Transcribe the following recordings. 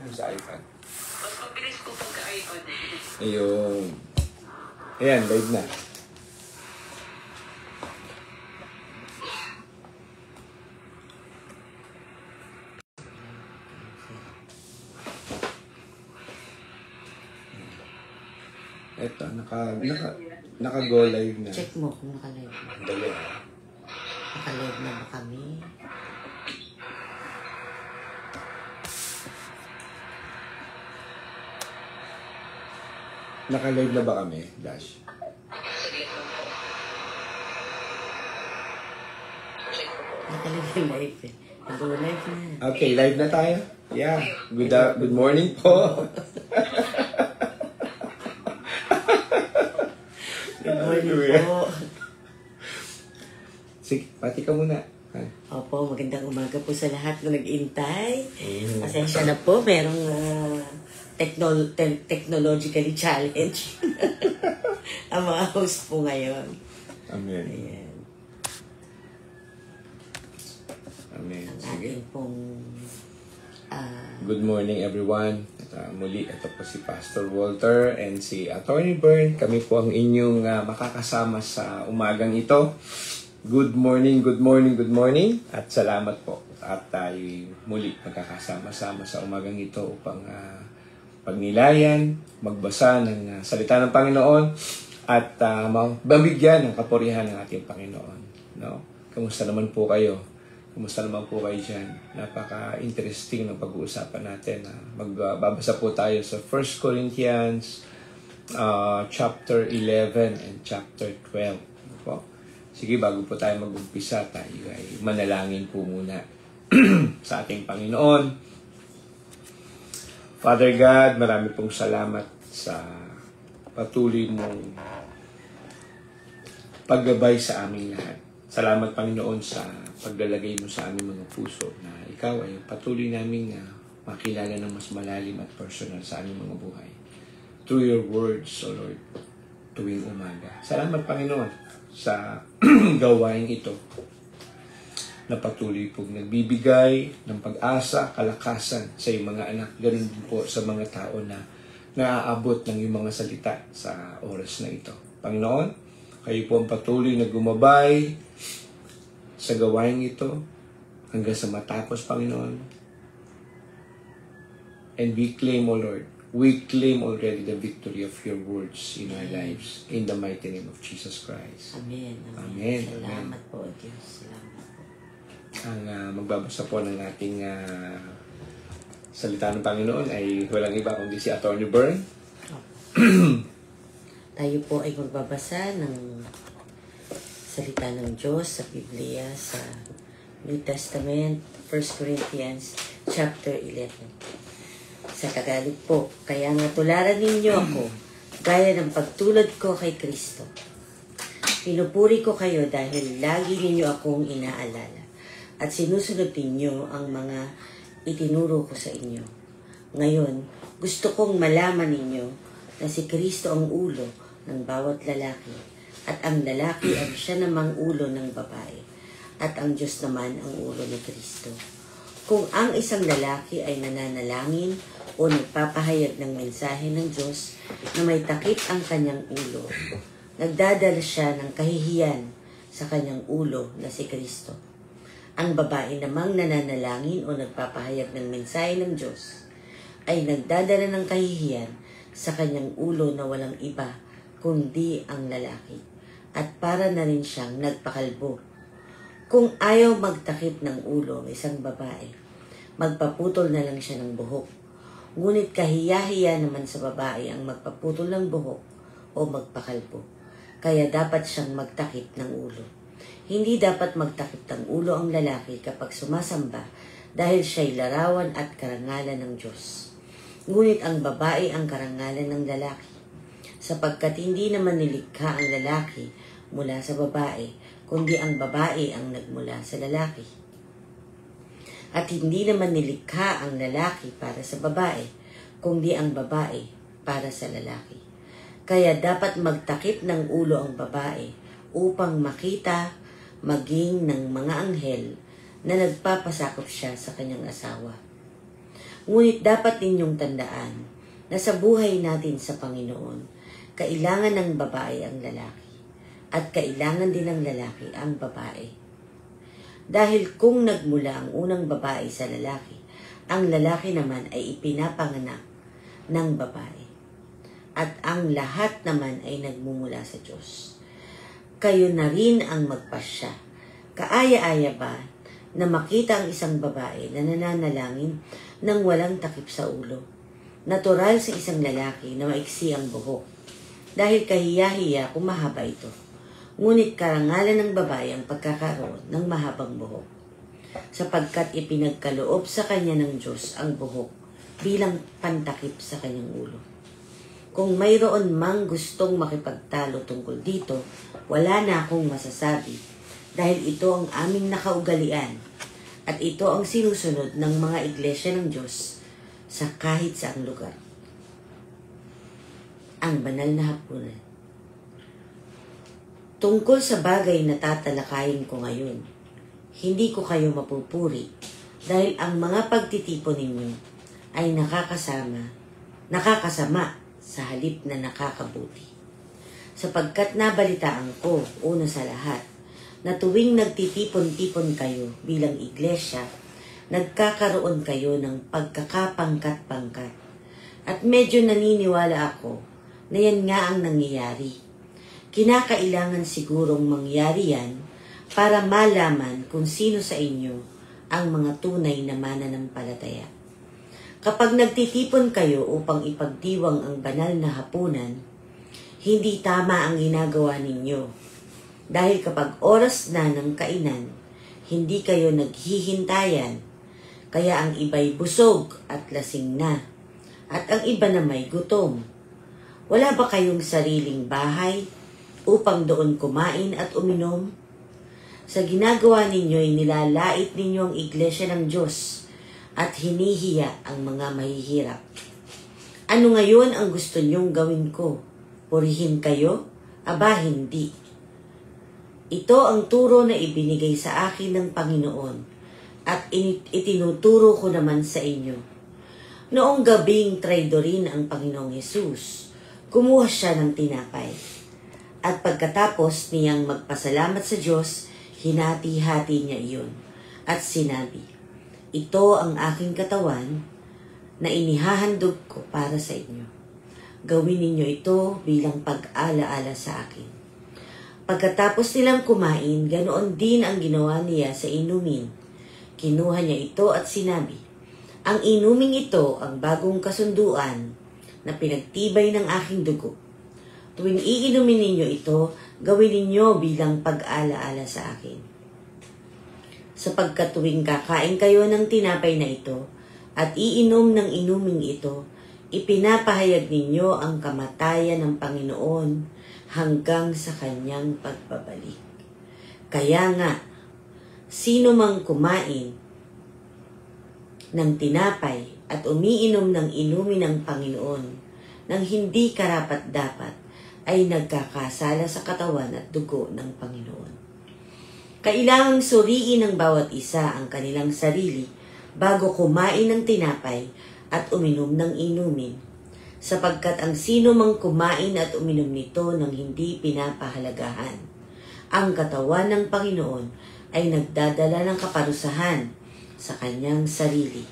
Ano sa iPad? Mas mabilis po pagka-iPad eh. Ayun. Ayan, live na. Eto, naka-go live na. Check mo kung naka-live na. Dali. Naka-live na ba kami? Naka-live na ba kami, Dash? Naka-live na live eh. Nag-go live na. Okay, live na tayo. Yeah. Good morning po. Good morning po. Sige, pati ka muna. Opo, magandang umaga po sa lahat na nag-intay. Pasensya na po, merong technologically challenge ang mga host po ngayon. Amen. Ayan. Amen. Ang Sige. ating pong Good morning everyone. At, muli, ito po si Pastor Walter and si Attorney Bern. Kami po ang inyong makakasama sa umagang ito. Good morning, good morning, good morning. At salamat po. At tayo muli magkakasama-sama sa umagang ito upang pagnilayan, magbasa ng salita ng Panginoon at mabigyan ng kapurihan ng ating Panginoon. No? Kamusta naman po kayo? Kamusta naman po kayo dyan? Napaka-interesting ng pag-uusapan natin. Magbabasa po tayo sa 1 Corinthians chapter 11 and chapter 12. Po? Sige, bago po tayo mag-umpisa, tayo ay manalangin po muna sa ating Panginoon. Father God, marami pong salamat sa patuloy mong paggabay sa aming lahat. Salamat, Panginoon, sa paglalagay mo sa aming mga puso na ikaw ay patuloy naming makilala ng mas malalim at personal sa aming mga buhay. Through your words, O Lord, tuwing umaga. Salamat, Panginoon, sa gawain ito na patuloy pong nagbibigay ng pag-asa, kalakasan sa iyong mga anak. Ganun din po sa mga tao na naaabot ng iyong mga salita sa oras na ito. Panginoon, kayo po ang patuloy na gumabay sa gawain ito hanggang sa matapos, Panginoon. And we claim, O Lord, we claim already the victory of your words in our lives. In the mighty name of Jesus Christ. Amen. Amen. Salamat po, Diyos. Salamat po. Ang magbabasa po ng ating salita ng Panginoon ay walang iba kundi si Attorney Bern. Tayo po ay magbabasa ng salita ng Diyos sa Biblia sa New Testament, 1 Corinthians chapter 11. Sa Tagalog po, kaya nga tularan ninyo ako, gaya ng pagtulad ko kay Kristo. Pinupuri ko kayo dahil lagi ninyo akong inaalala at sinusunod ninyo ang mga itinuro ko sa inyo. Ngayon, gusto kong malaman ninyo na si Kristo ang ulo ng bawat lalaki at ang lalaki ang siya namang ulo ng babae at ang Diyos naman ang ulo ni Kristo. Kung ang isang lalaki ay nananalangin o nagpapahayag ng mensahe ng Diyos na may takip ang kanyang ulo, nagdadala siya ng kahihiyan sa kanyang ulo na si Kristo. Ang babae namang nananalangin o nagpapahayag ng mensahe ng Diyos ay nagdadala ng kahihiyan sa kanyang ulo na walang iba kundi ang lalaki at para na rin siyang nagpakalbo. Kung ayaw magtakip ng ulo ng isang babae, magpaputol na lang siya ng buhok. Ngunit kahiya-hiya naman sa babae ang magpaputol ng buhok o magpakalbo. Kaya dapat siyang magtakip ng ulo. Hindi dapat magtakip ng ulo ang lalaki kapag sumasamba dahil siya'y larawan at karangalan ng Diyos. Ngunit ang babae ang karangalan ng lalaki, sapagkat hindi naman nilikha ang lalaki mula sa babae, kundi ang babae ang nagmula sa lalaki. At hindi naman nilikha ang lalaki para sa babae, kundi ang babae para sa lalaki. Kaya dapat magtakip ng ulo ang babae upang makita maging ng mga anghel na nagpapasakop siya sa kanyang asawa. Ngunit dapat ninyong tandaan na sa buhay natin sa Panginoon, kailangan ng babae ang lalaki at kailangan din ng lalaki ang babae. Dahil kung nagmula ang unang babae sa lalaki, ang lalaki naman ay ipinapanganak ng babae. At ang lahat naman ay nagmumula sa Diyos. Kayo na rin ang magpasya. Kaaya-aya ba na makita ang isang babae na nananalangin nang walang takip sa ulo? Natural sa isang lalaki na maiksi ang buhok dahil kahiya-hiya kung mahaba ito. Ngunit karangalan ng babae ang pagkakaroon ng mahabang buhok, sapagkat ipinagkaloob sa kanya ng Diyos ang buhok bilang pantakip sa kanyang ulo. Kung mayroon mang gustong makipagtalo tungkol dito, wala na akong masasabi dahil ito ang aming nakaugalian at ito ang sinusunod ng mga iglesia ng Diyos sa kahit saang lugar. Ang banal na hapunan. Tungkol sa bagay na tatalakayin ko ngayon, hindi ko kayo mapupuri dahil ang mga pagtitipon ninyo ay nakakasama sa halip na nakakabuti. Sapagkat nabalitaan ko, una sa lahat, na tuwing nagtitipon-tipon kayo bilang iglesia, nagkakaroon kayo ng pagkakapangkat-pangkat. At medyo naniniwala ako na yan nga ang nangyayari. Kinakailangan sigurong mangyari yan para malaman kung sino sa inyo ang mga tunay na mananampalataya. Kapag nagtitipon kayo upang ipagdiwang ang banal na hapunan, hindi tama ang ginagawa ninyo. Dahil kapag oras na ng kainan, hindi kayo naghihintayan, kaya ang iba'y busog at lasing na, at ang iba na may gutom. Wala ba kayong sariling bahay upang doon kumain at uminom? Sa ginagawa ninyo ay nilalait ninyo ang iglesia ng Diyos at hinihiya ang mga mahihirap. Ano ngayon ang gusto nyong gawin ko? Purihin kayo? Aba, hindi. Ito ang turo na ibinigay sa akin ng Panginoon at itinuturo ko naman sa inyo. Noong gabing traidorin ang Panginoong Hesus, kumuha siya ng tinapay. At pagkatapos niyang magpasalamat sa Diyos, hinati-hati niya iyon. At sinabi, ito ang aking katawan na inihahandog ko para sa inyo. Gawin ninyo ito bilang pag-alaala sa akin. Pagkatapos nilang kumain, ganoon din ang ginawa niya sa inumin. Kinuha niya ito at sinabi, ang inuming ito ang bagong kasunduan na pinagtibay ng aking dugo. Tuwing iinumin ninyo ito, gawin ninyo bilang pag-alaala sa akin. Sapagkat tuwing kakain kayo ng tinapay na ito at iinom ng inuming ito, ipinapahayag ninyo ang kamatayan ng Panginoon hanggang sa kanyang pagbabalik. Kaya nga, sino mang kumain ng tinapay at umiinom ng inumin ng Panginoon nang hindi karapat-dapat, ay nagkakasala sa katawan at dugo ng Panginoon. Kailangang suriin ng bawat isa ang kanilang sarili bago kumain ng tinapay at uminom ng inumin, sapagkat ang sino mang kumain at uminom nito nang hindi pinapahalagahan ang katawan ng Panginoon ay nagdadala ng kaparusahan sa kanyang sarili.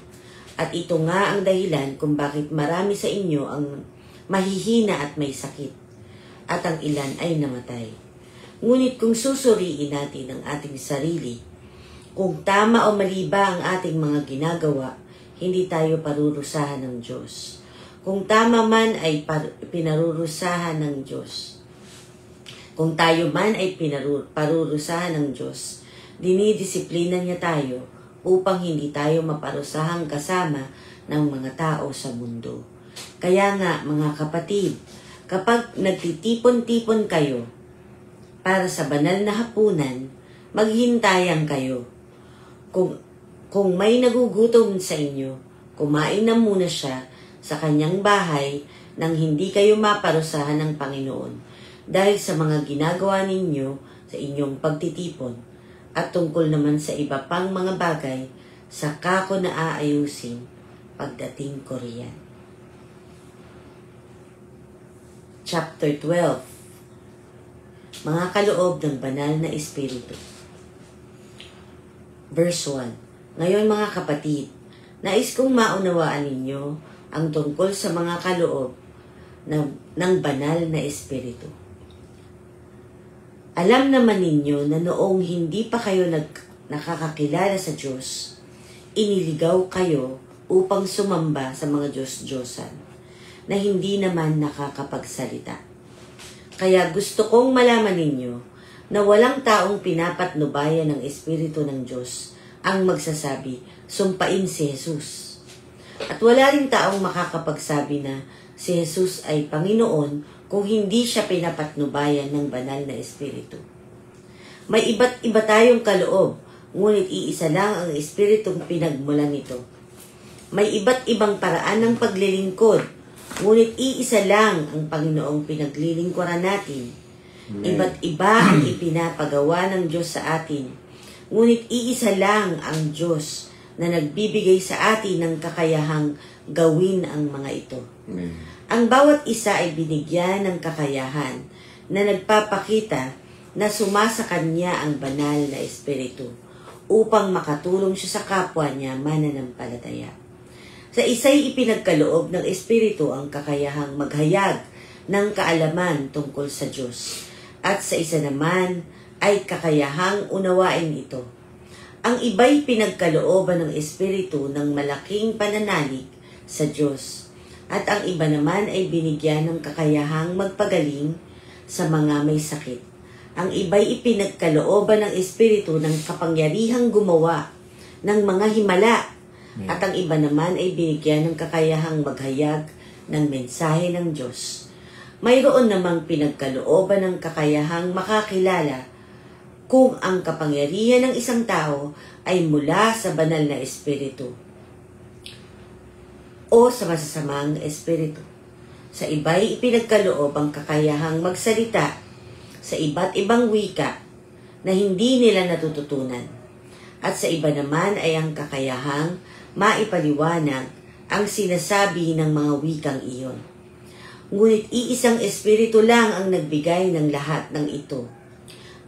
At ito nga ang dahilan kung bakit marami sa inyo ang mahihina at may sakit, at ang ilan ay namatay. Ngunit kung susuriin natin ang ating sarili, kung tama o mali ba ang ating mga ginagawa, hindi tayo parurusahan ng Diyos. Kung tama man ay pinarurusahan ng Diyos. Kung tayo man ay parurusahan ng Diyos, dinidisiplina niya tayo upang hindi tayo maparusahang kasama ng mga tao sa mundo. Kaya nga, mga kapatid, kapag nagtitipon-tipon kayo para sa banal na hapunan, maghintayan kayo. Kung may nagugutom sa inyo, kumain na muna siya sa kanyang bahay nang hindi kayo maparusahan ng Panginoon dahil sa mga ginagawa ninyo sa inyong pagtitipon. At tungkol naman sa iba pang mga bagay, saka ko na aayusin pagdating ko riyan. Chapter 12. Mga kaloob ng banal na espiritu. Verse 1. Ngayon mga kapatid, nais kong maunawaan ninyo ang tungkol sa mga kaloob ng banal na espiritu. Alam naman ninyo na noong hindi pa kayo nakakakilala sa Diyos, iniligaw kayo upang sumamba sa mga Diyos-Diyosan na hindi naman nakakapagsalita. Kaya gusto kong malaman ninyo na walang taong pinapatnubayan ng Espiritu ng Diyos ang magsasabi, sumpain si Jesus. At wala rin taong makakapagsabi na si Jesus ay Panginoon kung hindi siya pinapatnubayan ng banal na Espiritu. May iba't iba tayong kaloob, ngunit iisa lang ang Espiritong pinagmulan nito. May iba't ibang paraan ng paglilingkod, ngunit iisa lang ang Panginoong pinaglilingkuran natin. Iba't iba ang ipinapagawa ng Diyos sa atin, ngunit iisa lang ang Diyos na nagbibigay sa atin ng kakayahang gawin ang mga ito. Ang bawat isa ay binigyan ng kakayahan na nagpapakita na sumasa kanya ang banal na Espiritu upang makatulong siya sa kapwa niya mananampalataya. Sa isa'y ipinagkaloob ng Espiritu ang kakayahang maghayag ng kaalaman tungkol sa Diyos, at sa isa naman ay kakayahang unawain ito. Ang iba'y pinagkalooban ng Espiritu ng malaking pananalig sa Diyos, at ang iba naman ay binigyan ng kakayahang magpagaling sa mga may sakit. Ang iba'y ipinagkalooban ng Espiritu ng kapangyarihang gumawa ng mga himala, at ang iba naman ay binigyan ng kakayahang maghayag ng mensahe ng Diyos. Mayroon namang pinagkalooban ng kakayahang makakilala kung ang kapangyarihan ng isang tao ay mula sa banal na Espiritu o sa masasamang espiritu. Sa iba'y ipinagkaloob ang kakayahang magsalita sa iba't ibang wika na hindi nila natututunan. At sa iba naman ay ang kakayahang maipaliwanag ang sinasabi ng mga wikang iyon. Ngunit iisang espiritu lang ang nagbigay ng lahat ng ito,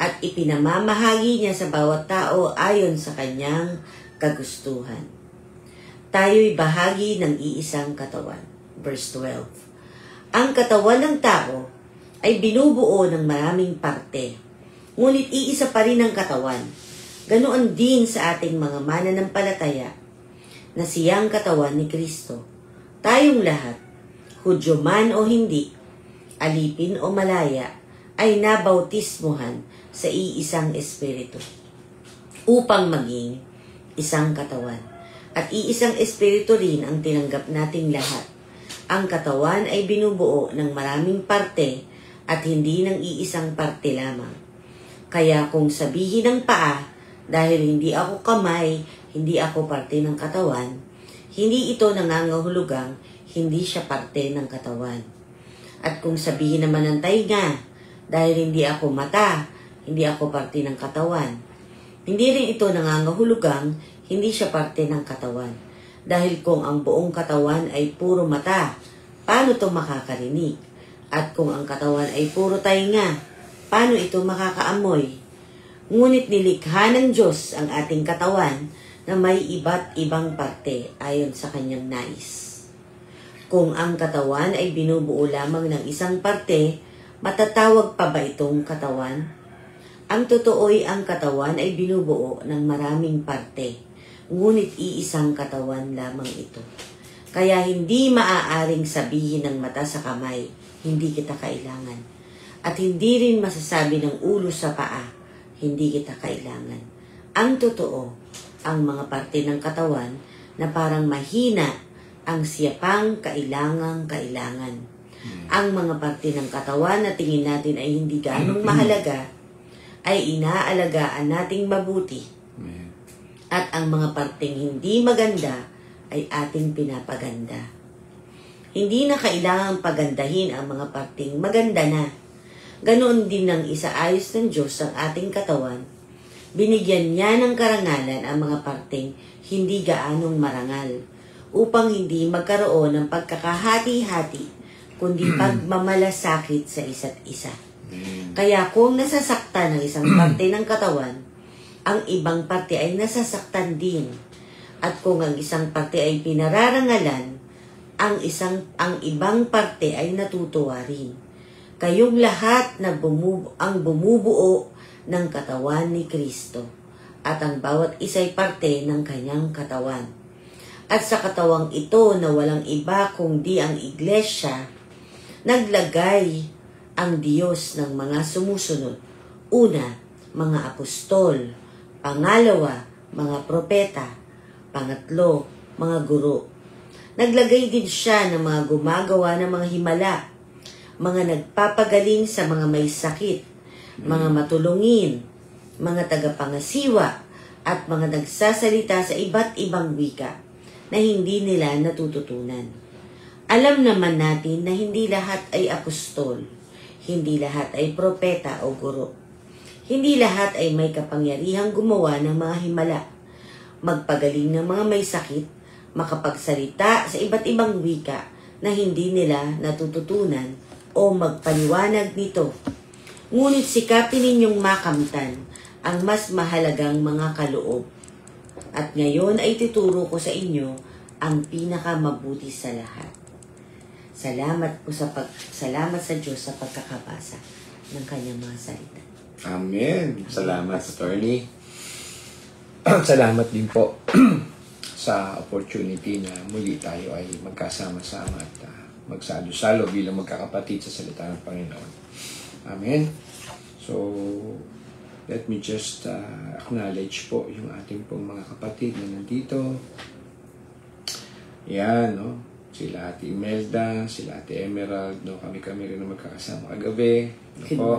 at ipinamamahagi niya sa bawat tao ayon sa kanyang kagustuhan. Tayo'y bahagi ng iisang katawan. Verse 12. Ang katawan ng tao ay binubuo ng maraming parte, ngunit iisa pa rin ang katawan. Ganoon din sa ating mga mananampalataya na siyang katawan ni Kristo. Tayong lahat, Hudyo man o hindi, alipin o malaya, ay nabautismuhan sa iisang espiritu upang maging isang katawan. At iisang espiritu rin ang tinanggap nating lahat. Ang katawan ay binubuo ng maraming parte at hindi ng iisang parte lamang. Kaya kung sabihin ng paa, dahil hindi ako kamay, hindi ako parte ng katawan, hindi ito nangangahulugang hindi siya parte ng katawan. At kung sabihin naman ng tainga, dahil hindi ako mata, hindi ako parte ng katawan, hindi rin ito nangangahulugang hindi siya parte ng katawan. Dahil kung ang buong katawan ay puro mata, paano ito makakarinig? At kung ang katawan ay puro tainga, paano ito makakaamoy? Ngunit nilikha ng Diyos ang ating katawan na may iba't ibang parte ayon sa kanyang nais. Kung ang katawan ay binubuo lamang ng isang parte, matatawag pa ba itong katawan? Ang totoo'y ang katawan ay binubuo ng maraming parte, ngunit iisang katawan lamang ito. Kaya hindi maaaring sabihin ng mata sa kamay, hindi kita kailangan. At hindi rin masasabi ng ulo sa paa, hindi kita kailangan. Ang totoo, ang mga parte ng katawan na parang mahina ang siya pang kailangan. Ang mga parte ng katawan na tingin natin ay hindi ganong mahalaga, ay inaalagaan nating mabuti. At ang mga parteng hindi maganda ay ating pinapaganda. Hindi na kailangang pagandahin ang mga parteng maganda na. Ganoon din ang isaayos ng Diyos ang ating katawan. Binigyan niya ng karangalan ang mga parteng hindi gaanong marangal. upang hindi magkaroon ng pagkakahati-hati, kundi pagmamalasakit sa isa't isa. Kaya kung nasasaktan ng isang parte ng katawan, ang ibang parte ay nasasaktan din. At kung ang isang parte ay pinararangalan, ang ibang parte ay natutuwa rin. Kayong lahat na ang bumubuo ng katawan ni Kristo, at ang bawat isa'y parte ng kanyang katawan. At sa katawang ito na walang iba kundi ang iglesia, naglagay ang Diyos ng mga sumusunod. Una, mga apostol. Pangalawa, mga propeta. Pangatlo, mga guro. Naglagay din siya ng mga gumagawa ng mga himala, mga nagpapagaling sa mga may sakit, mga matulungin, mga tagapangasiwa, at mga nagsasalita sa iba't ibang wika na hindi nila natututunan. Alam naman natin na hindi lahat ay apostol, hindi lahat ay propeta o guro. Hindi lahat ay may kapangyarihang gumawa ng mga himala, magpagaling ng mga may sakit, makapagsalita sa iba't ibang wika na hindi nila natututunan o magpaliwanag nito. Ngunit sikapin ninyong makamtan ang mas mahalagang mga kaloob. At ngayon ay tuturo ko sa inyo ang pinakamabuti sa lahat. Salamat sa Diyos sa pagkakabasa ng kanyang mga salita. Amen. Salamat, Attorney. Salamat din po sa opportunity na muli tayo ay magkasama-sama at magsalo-salo bilang magkakapatid sa salita ng Panginoon. Amen. So, let me just acknowledge po yung ating pong mga kapatid na nandito. Yan, no? Sila Ate Imelda, sila Ate Emerald, no? Kami rin na magkakasama kagabi. No po?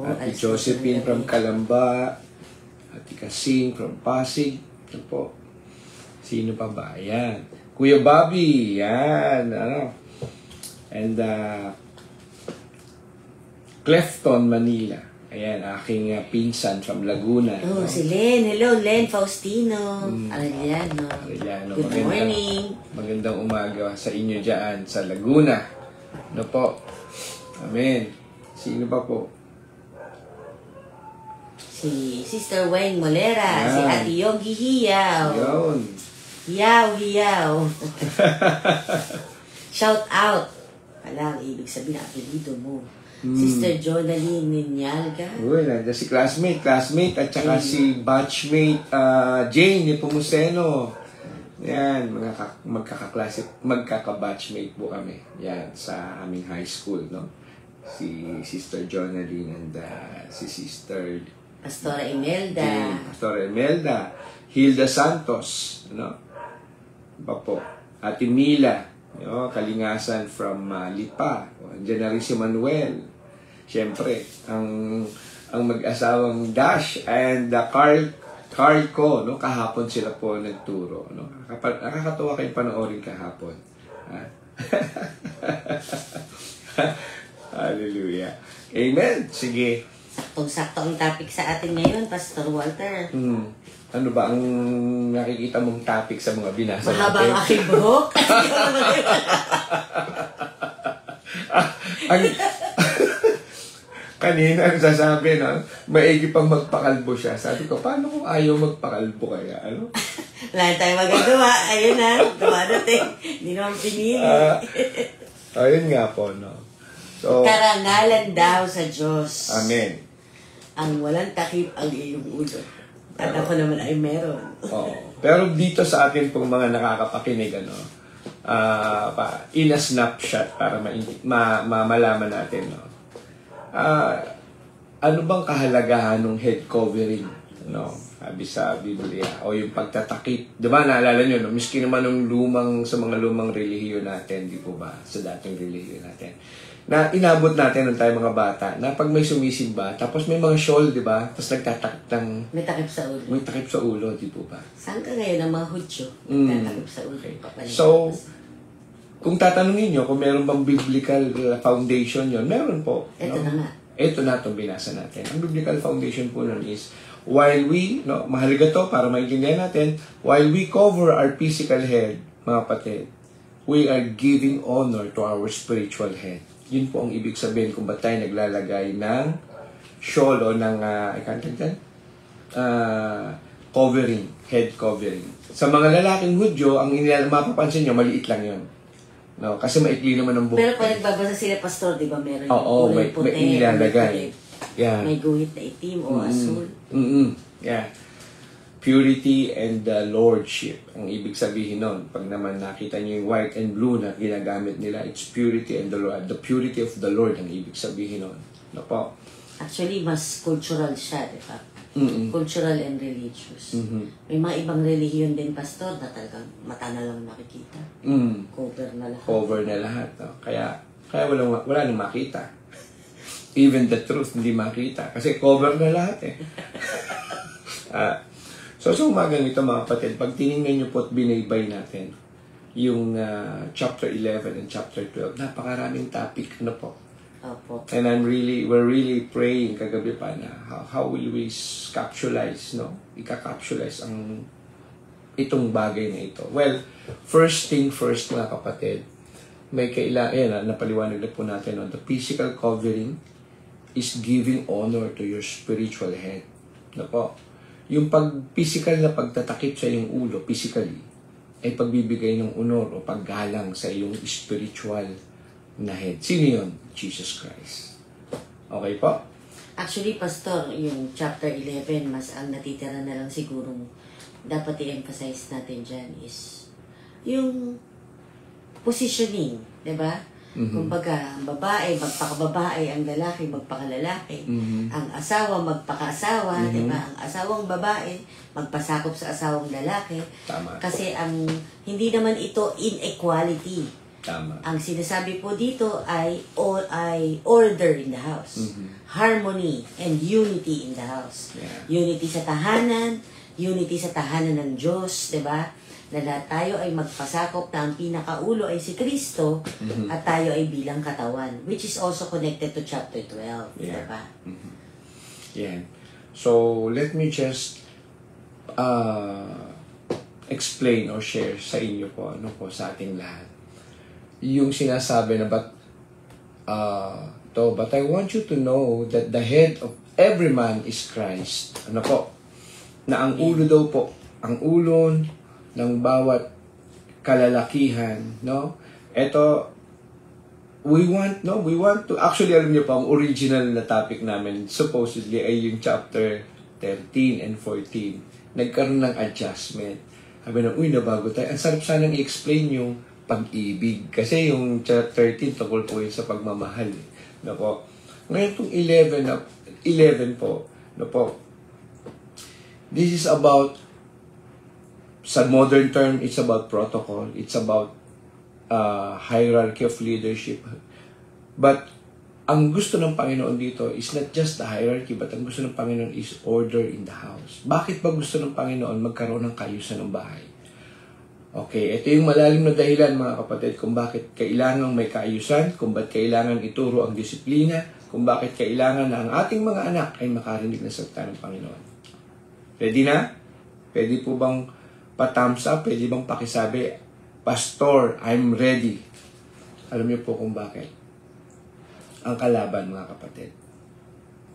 Ate Josephine from Calamba, Ate Kasing from Pasig. No po? Sino pa ba? Yan. Kuya Bobby, yan. Ano? And Clefton, Manila. Ayan, aking pinsan from Laguna. Oh, no? Si Len. Hello, Len Faustino. Arellano. Good morning. Magandang umaga sa inyo dyan sa Laguna. No po? Amen. Sino pa po? Si Sister Weng Molera. Ayan. Si Ate Yogi Hiyaw. Yun. Hiyaw. Shout out. Alam, ibig sabihin na apelido mo. Sister Jonaline Ninyalga. Uy, nandiyan si classmate, at saka si batchmate Jane Nepomuceno. Yan, magkaka-batchmate po kami. Yan, sa aming high school, no? Si Sister Jonaline and si Sister Pastora Imelda. Jane, Pastora Imelda. Hilda Santos, no? Iba po. Ate Mila, no? Kalingasan from Lipa. Andiyan na rin si Manuel. Siyempre, ang mag-asawang Dash and Carl ko, no? Kahapon sila po nagturo, no? Nakakatuwa kayong panoorin kahapon. Hallelujah. Amen. Sige. Saktong-sakto ang topic sa atin ngayon, Pastor Walter. Ano ba ang nakikita mong topic sa mga binasa natin? Mahaba ang aking buhok. Kanina ang sasabi, no? Maigi pang magpakalbo siya. Sabi ko, paano kung ayaw magpakalbo kaya? Ano? Wala tayong magagawa. Ayun na, dumadating. Hindi naman pinili. Ayun nga po, no? So, karangalan daw sa Diyos. Amen. Ang walang takip ang iyong ulo. At ako naman ay meron. Pero dito sa atin pong mga nakakapakinig, ano, in a snapshot para malaman natin, no? Ano bang kahalagahan ng head covering, no? Sabi sa Biblia, o yung pagtatakip. Diba, naalala nyo, no? Miski naman sa mga lumang relihiyon natin, di po ba? Sa dating relihiyon natin. Na inabot natin nung tayo mga bata, na pag may sumisimba, tapos may mga shawl, di ba? Tapos nagtatakip ng... May takip sa ulo. May takip sa ulo, di po ba? Saan ka ngayon ang mga hudyo? Nagtatakip sa ulo. Okay. So, kung tatanungin nyo kung meron bang biblical foundation yon, meron po. Ito no? na nga. Ito na itong binasa natin. Ang biblical foundation po nun is, while we, no, mahalaga to para maintindihan natin, while we cover our physical head mga kapatid, we are giving honor to our spiritual head. Yun po ang ibig sabihin kung ba't tayo naglalagay ng shawl o ng covering, head covering. Sa mga lalaking Hudyo, ang mapapansin nyo, maliit lang yun. No, kasi maikli naman ang buhok. Pero pag nagbabasa sila, pastor, di ba meron Oo, may inilalagay. Yeah. May guhit na itim o asul. Yeah. Purity and lordship. Ang ibig sabihin nun, pag naman nakita niyo yung white and blue na ginagamit nila, it's purity and the Lord. The purity of the Lord ang ibig sabihin nun. No po? Actually, mas cultural siya, di ba? Cultural and religious. May mga ibang relihiyon din, pastor, na talagang mata na lang nakikita. Cover na lahat. Cover na lahat. No? Kaya wala nang makita. Even the truth, hindi makita. Kasi cover na lahat eh. So sa umagang ito mga kapatid, pag tinignan nyo po at binaybay natin, yung chapter 11 and chapter 12, napakaraming topic na po. Opo. And we're really praying kagabi pa na how will we capsulize, no? Ika-capsulize ang itong bagay na ito. Well, first thing first mga kapatid, may napaliwanag na po natin, no? The physical covering is giving honor to your spiritual head. No po? Yung physical na pagtatakip sa iyong ulo, physically, ay pagbibigay ng honor o paggalang sa iyong spiritual na head. Sino yun? Jesus Christ. Okay po? Actually, pastor, yung chapter 11, mas ang natitira na lang siguro dapat i-emphasize natin dyan is yung positioning, di ba? Kumbaga, ang babae, magpakababae, ang lalaki, magpakalalaki. Ang asawa, magpakaasawa, di ba? Ang asawang babae, magpasakop sa asawang lalaki. Tama. Kasi hindi naman ito inequality. Tama. Ang sinasabi po dito ay order in the house. Harmony and unity in the house. Yeah. Unity sa tahanan ng Diyos, di ba? Na lahat tayo ay magpasakop na ang pinakaulo ay si Kristo at tayo ay bilang katawan, which is also connected to chapter 12, di ba? Yeah. So, let me just explain or share sa inyo po, sa ating lahat. Yung sinasabi na but I want you to know that the head of every man is Christ. Ano po? Na ang ulo daw po, ang ulo ng bawat kalalakihan, no? Ito, we want to, actually alam niyo pa, ang original na topic namin supposedly ay yung chapter 13 and 14. Nagkaroon ng adjustment. Sabi na, nabago tayo. Ang sarap sanang i-explain yung pag-ibig. Kasi yung chapter 13 tungkol po yun sa pagmamahal. No po. Ngayon itong 11 po, no po, this is about, sa modern term, it's about protocol. It's about hierarchy of leadership. But, ang gusto ng Panginoon dito is not just the hierarchy, but ang gusto ng Panginoon is order in the house. Bakit ba gusto ng Panginoon magkaroon ng kaayusan ng bahay? Okay, ito yung malalim na dahilan mga kapatid kung bakit kailangan may kaayusan, kung bakit kailangan ituro ang disiplina, kung bakit kailangan na ang ating mga anak ay makarinig na salita ng Panginoon. Ready na? Pwede po bang pa-thumbs up? Pwede bang pakisabi, Pastor, I'm ready. Alam niyo po kung bakit. Ang kalaban mga kapatid,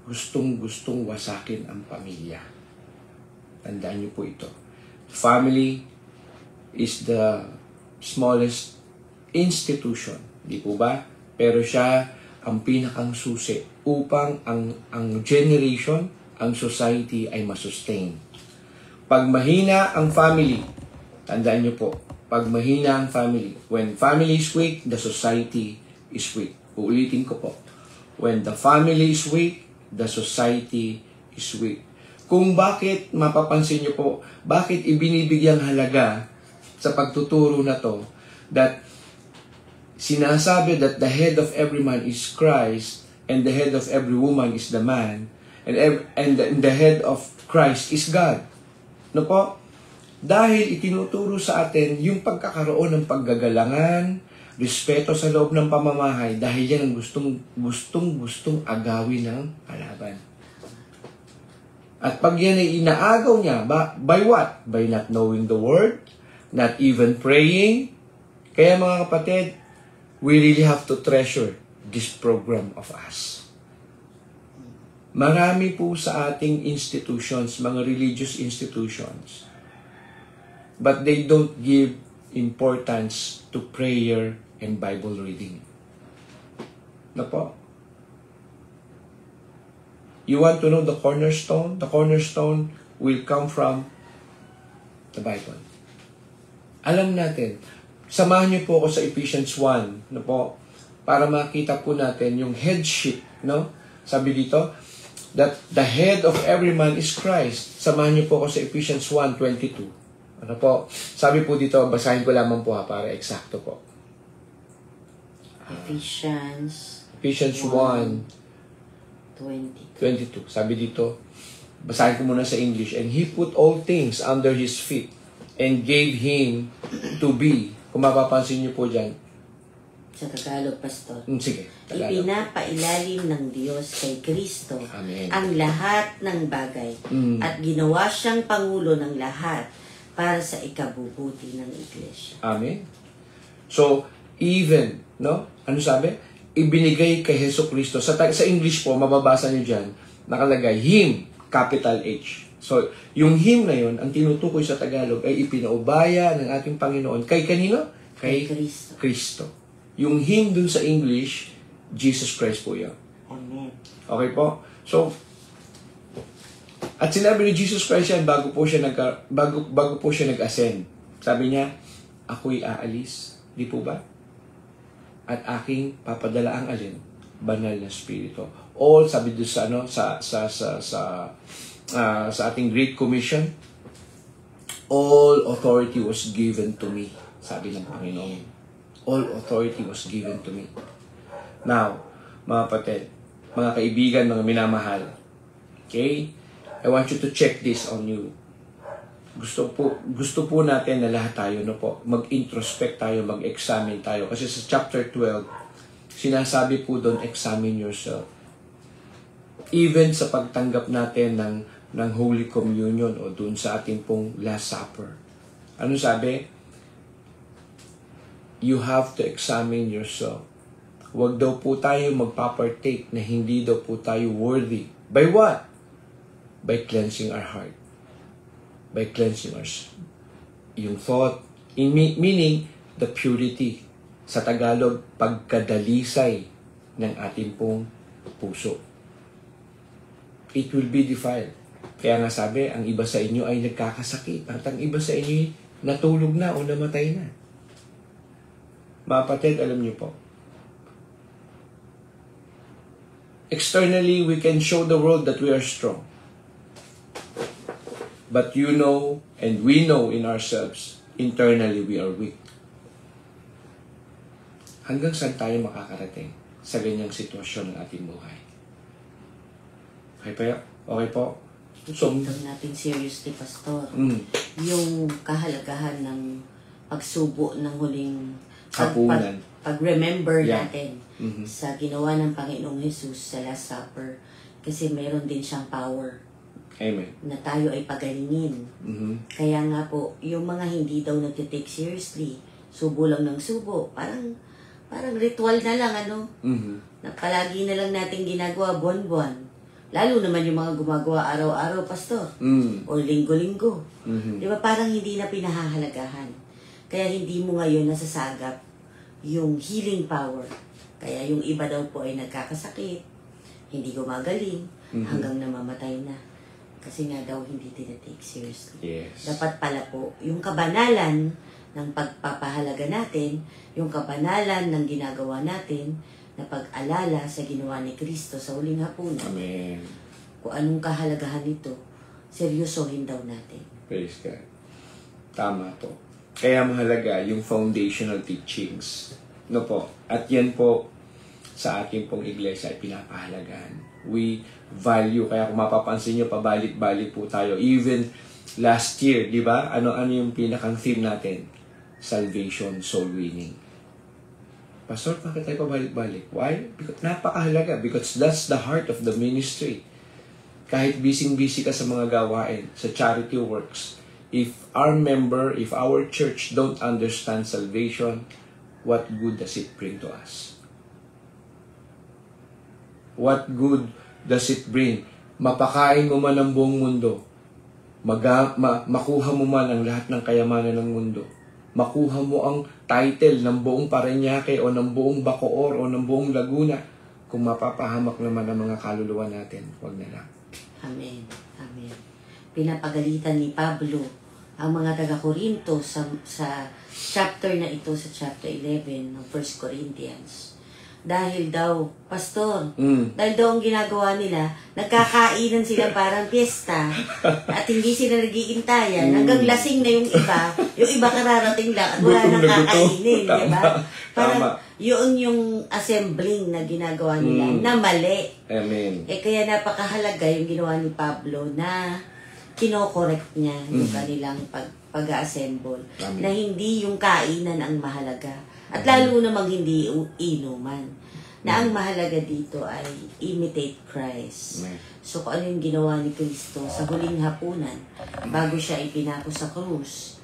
gustong wasakin ang pamilya. Tandaan niyo po ito. Family is the smallest institution, di po ba? Pero siya ang pinakang susi upang ang generation, ang society ay masustain. Pag mahina ang family, tandaan niyo po, pag mahina ang family, when family is weak, the society is weak. Uulitin ko po, when the family is weak, the society is weak. Kung bakit, mapapansin niyo po, bakit ibinibigyang halaga sa pagtuturo na to, that sinasabi that the head of every man is Christ, and the head of every woman is the man, and the head of Christ is God. No po? Dahil itinuturo sa atin yung pagkakaroon ng paggagalangan, respeto sa loob ng pamamahay, dahil yan ang gustong agawin ng kalaban. At pag yan ay inaagaw niya, by what? By not knowing the word, not even praying. Kaya mga kapatid, we really have to treasure this program of us. Marami po sa ating institutions, mga religious institutions, but they don't give importance to prayer and Bible reading. Na po? You want to know the cornerstone? The cornerstone will come from the Bible. Alam natin, samahan niyo po ako sa Ephesians 1, na po, para makita po natin yung headship, no? Sabi dito, that the head of every man is Christ. Samahan niyo po ako sa Ephesians 1:22. Ano po? Sabi po dito, basahin ko lamang po para eksakto po. Ephesians 1:22. Sabi dito, basahin ko muna sa English. And He put all things under His feet and gave Him to be. Kung mapapansin niyo po dyan. Sa Tagalog, Pastor. Sige, Tagalog. Ipinapailalim ng Diyos kay Kristo Amen. ang lahat ng bagay at ginawa siyang Pangulo ng lahat para sa ikabubuti ng Iglesia. Amen. So, even, no? Ano sabi? Ibinigay kay Hesus Kristo. Sa English po, mababasa niyo dyan, nakalagay, Him, capital H. So, yung Him na yun, ang tinutukoy sa Tagalog ay ipinaubaya ng ating Panginoon. Kay kanino? Kay Kristo. Yung Him dun sa English, Jesus Christ po yun. Amen. Okay po? So, at sinabi ni Jesus Christ yan bago po siya nag-ascend. Sabi niya, ako'y aalis. Di po ba? At aking papadala ang alin? Banal na Espiritu. All, sabi doon sa, ano, sa ating Great Commission, all authority was given to me. Sabi ng Panginoon. All authority was given to me. Now, mga kapatid, mga kaibigan, mga minamahal, okay? I want you to check this on you. Gusto po natin na lahat tayo, no po, mag-introspect tayo, mag-examine tayo. Kasi sa chapter 12, sinasabi po doon, examine yourself. Even sa pagtanggap natin ng Holy Communion o doon sa ating pong Last Supper. Ano sabi? You have to examine yourself. Huwag daw po tayo magpapartake na hindi daw po tayo worthy. By what? By cleansing our heart. By cleansing yung thought. Meaning, the purity. Sa Tagalog, pagkadalisay ng ating pong puso. It will be defiled. Kaya nga sabi, ang iba sa inyo ay nagkakasakit. At ang iba sa inyo ay natulog na o namatay na. Mga kapatid, alam niyo po. Externally, we can show the world that we are strong. But you know, and we know in ourselves, internally we are weak. Hanggang saan tayo makakarating sa ganyang sitwasyon ng ating buhay? Okay po? So, Ito natin seriously, Pastor. Yung kahalagahan ng pagsubo ng huling hapunan. Pag-remember natin sa ginawa ng Panginoong Jesus sa Last Supper. Kasi meron din siyang power. Amen. Na tayo ay pagalingin. Kaya nga po, yung mga hindi daw nagtitake seriously, subo lang ng subo, parang ritual na lang, ano? Na palagi na lang natin ginagawa buwan-buwan. Lalo naman yung mga gumagawa araw-araw, Pastor. O linggo-linggo. Di ba parang hindi na pinahahalagahan. Kaya hindi mo ngayon nasasagap yung healing power. Kaya yung iba daw po ay nagkakasakit, hindi gumagaling, hanggang namamatay na. Kasi nga daw hindi tinatake seriously. Yes. Dapat pala po, yung kabanalan ng pagpapahalaga natin, yung kabanalan ng ginagawa natin, na pag-alala sa ginawa ni Kristo sa huling hapunan. Amen. Kung anong kahalagahan nito, seryosohin daw natin. Praise God. Tama po. Kaya mahalaga yung foundational teachings. No po? At yan po sa ating pong iglesia ay pinapahalagahan. We value. Kaya kung mapapansin nyo, pabalik-balik po tayo. Even last year, di ba? Ano yung pinakang theme natin? Salvation, soul winning. Pastor, bakit tayo pabalik-balik? Why? Because napakahalaga. Because that's the heart of the ministry. Kahit busy-busy ka sa mga gawain, sa charity works, if our church don't understand salvation, what good does it bring to us? What good does it bring? Mapakain mo man ang buong mundo, makuha mo man ang lahat ng kayamanan ng mundo, makuha mo ang title ng buong Parañaque o ng buong Bacoor o ng buong Laguna, kung mapapahamak naman ang mga kaluluwa natin, huwag na lang. Amen. Amen. Pinapagalitan ni Pablo ang mga taga-Corinto sa chapter na ito, sa chapter 11 ng 1 Corinthians. Dahil daw, Pastor, dahil daw ang ginagawa nila, nagkakainan sila parang piyesta at hindi sila nag-iintayan. Hanggang lasing na yung iba kararating lang at wala nang kakainin, di ba? Parang yun yung assembling na ginagawa nila na mali. Amen. Kaya napakahalaga yung ginawa ni Pablo na kinokorekt niya yung kanilang pag-assemble. Na hindi yung kainan ang mahalaga. At lalo namang hindi inuman. Na ang mahalaga dito ay imitate Christ. So kung ano yung ginawa ni Kristo sa huling hapunan, bago siya ipinako sa krus,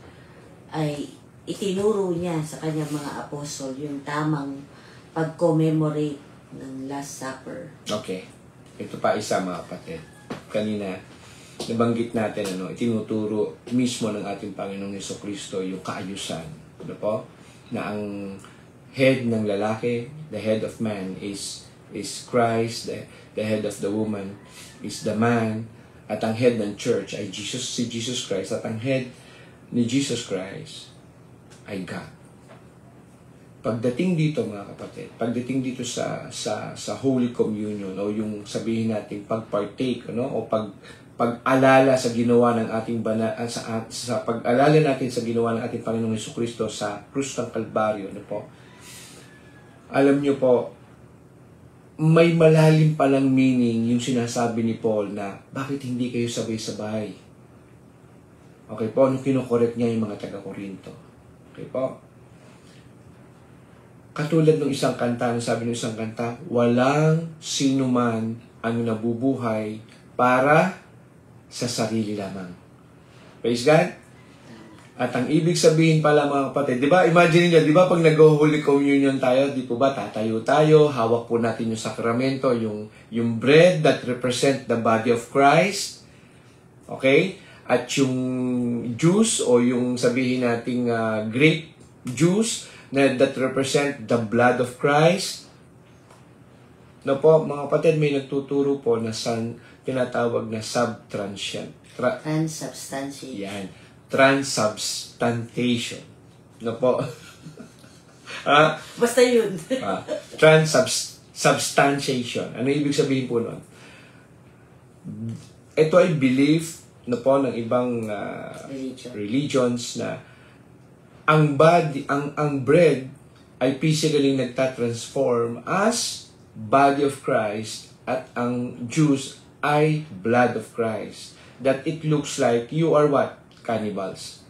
ay itinuro niya sa kanyang mga apostol yung tamang pag-commemorate ng Last Supper. Okay. Ito pa isa, mga kapatid. Kanina, nabanggit natin, itinuturo mismo ng ating Panginoong Jesucristo yung kaayusan. Ano po? Na ang head ng lalaki, the head of man is Christ, the head of the woman is the man, at ang head ng church ay si Jesus Christ, at ang head ni Jesus Christ ay God. Pagdating dito, mga kapatid, pagdating dito sa Holy Communion, o yung sabihin natin pag-partake, o pag-alala sa ginawa ng ating sa pag-alala natin sa ginawa ng ating Panginoong Jesucristo sa krus ng Kalbaryo, alam niyo po, may malalim palang meaning yung sinasabi ni Paul na bakit hindi kayo sabay-sabay. Okay po, nung kinokorek niya yung mga taga-Korinto. Okay po? Katulad ng isang kanta, sabi ng isang kanta, walang sino man ang nabubuhay para sa sarili lamang. Praise God? At ang ibig sabihin pala, mga kapatid, di ba, imagine niyo, di ba pag nag-Holy Communion tayo, di po ba, tatayo tayo, hawak po natin yung sakramento, yung bread that represent the body of Christ, okay? At yung juice, o yung sabihin nating grape juice, that represent the blood of Christ. No po, mga kapatid, may nagtuturo po na tinatawag na transubstantiation. Yan. Transubstantiation. No po? Basta yun. Transubstantiation. Ano ibig sabihin po nun? Ito ay belief po ng ibang religions na ang bread ay physically nagtatransform as body of Christ, at ang juice ay blood of Christ. That it looks like you are what? Cannibals.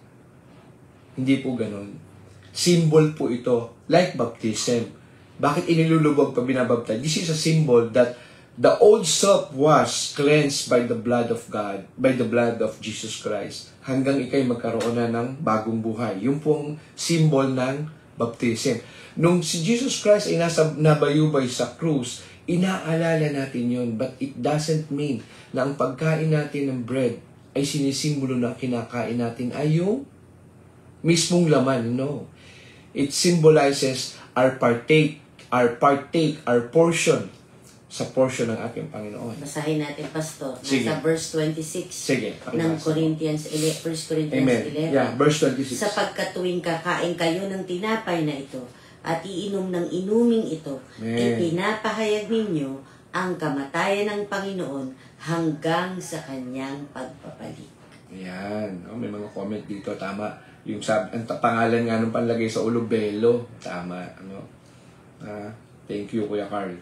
Hindi po ganun. Symbol po ito, like baptism. Bakit inilulubog pa binabaptize? This is a symbol that the old self was cleansed by the blood of God, by the blood of Jesus Christ, hanggang ikay magkaroon na ng bagong buhay. Yung pong symbol ng baptism. Nung si Jesus Christ ay nabayubay sa krus, inaalala natin yun, but it doesn't mean na ang pagkain natin ng bread ay sinisimbolo na kinakain natin ay yung mismong laman. No. It symbolizes our portion sa portion ng ating Panginoon. Basahin natin, Pastor. Sige. Nasa verse 26 Sige, ng 1 Corinthians 11. Amen. Yeah, verse 26. Sapagkat tuwing kakain kayo ng tinapay na ito at iinom ng inuming ito, ipinapahayag ninyo ang kamatayan ng Panginoon hanggang sa kanyang pagpapalik. Ayan. May mga comment dito. Tama. Yung ang pangalan nga nung panlagay sa ulo, Belo. Tama. Thank you, Kuya Carl.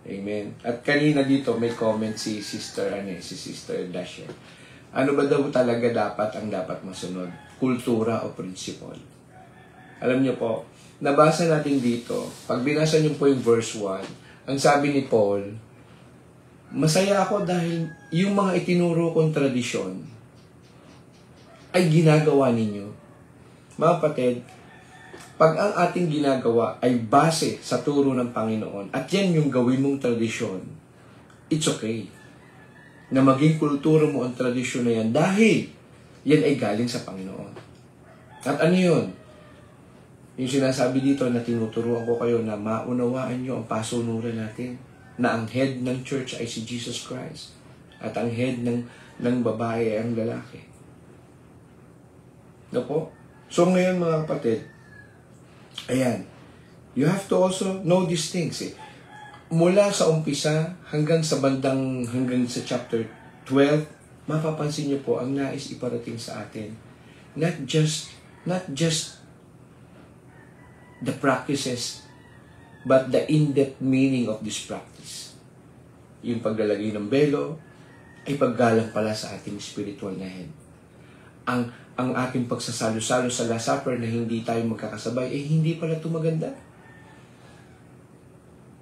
Amen. At kanina dito may comment si Sister Dasher. Ano ba daw talaga ang dapat masunod? Kultura o prinsipal? Alam niyo po, nabasa natin dito, pag binasa niyo po yung verse 1, ang sabi ni Paul, masaya ako dahil yung mga itinuro kong tradisyon ay ginagawa ninyo. Mga kapatid, pag ang ating ginagawa ay base sa turo ng Panginoon at yan yung gawin mong tradisyon, it's okay na maging kultura mo ang tradisyon na yan dahil yan ay galing sa Panginoon. At ano yun? Yung sinasabi dito na tinuturuan ko kayo na maunawaan nyo ang pasunuran natin na ang head ng church ay si Jesus Christ at ang head ng babae ay ang lalaki. No po? So ngayon mga kapatid, ayan, you have to also know these things. Mula sa umpisa hanggang sa chapter 12, mapapansin niyo po ang nais iparating sa atin. Not just the practices, but the in-depth meaning of this practice. Yung paglalagay ng belo ay paggalang pala sa ating spiritual na head. Ang ating pagsasalo-salo sa Last Supper na hindi tayo magkakasabay, hindi pala ito maganda.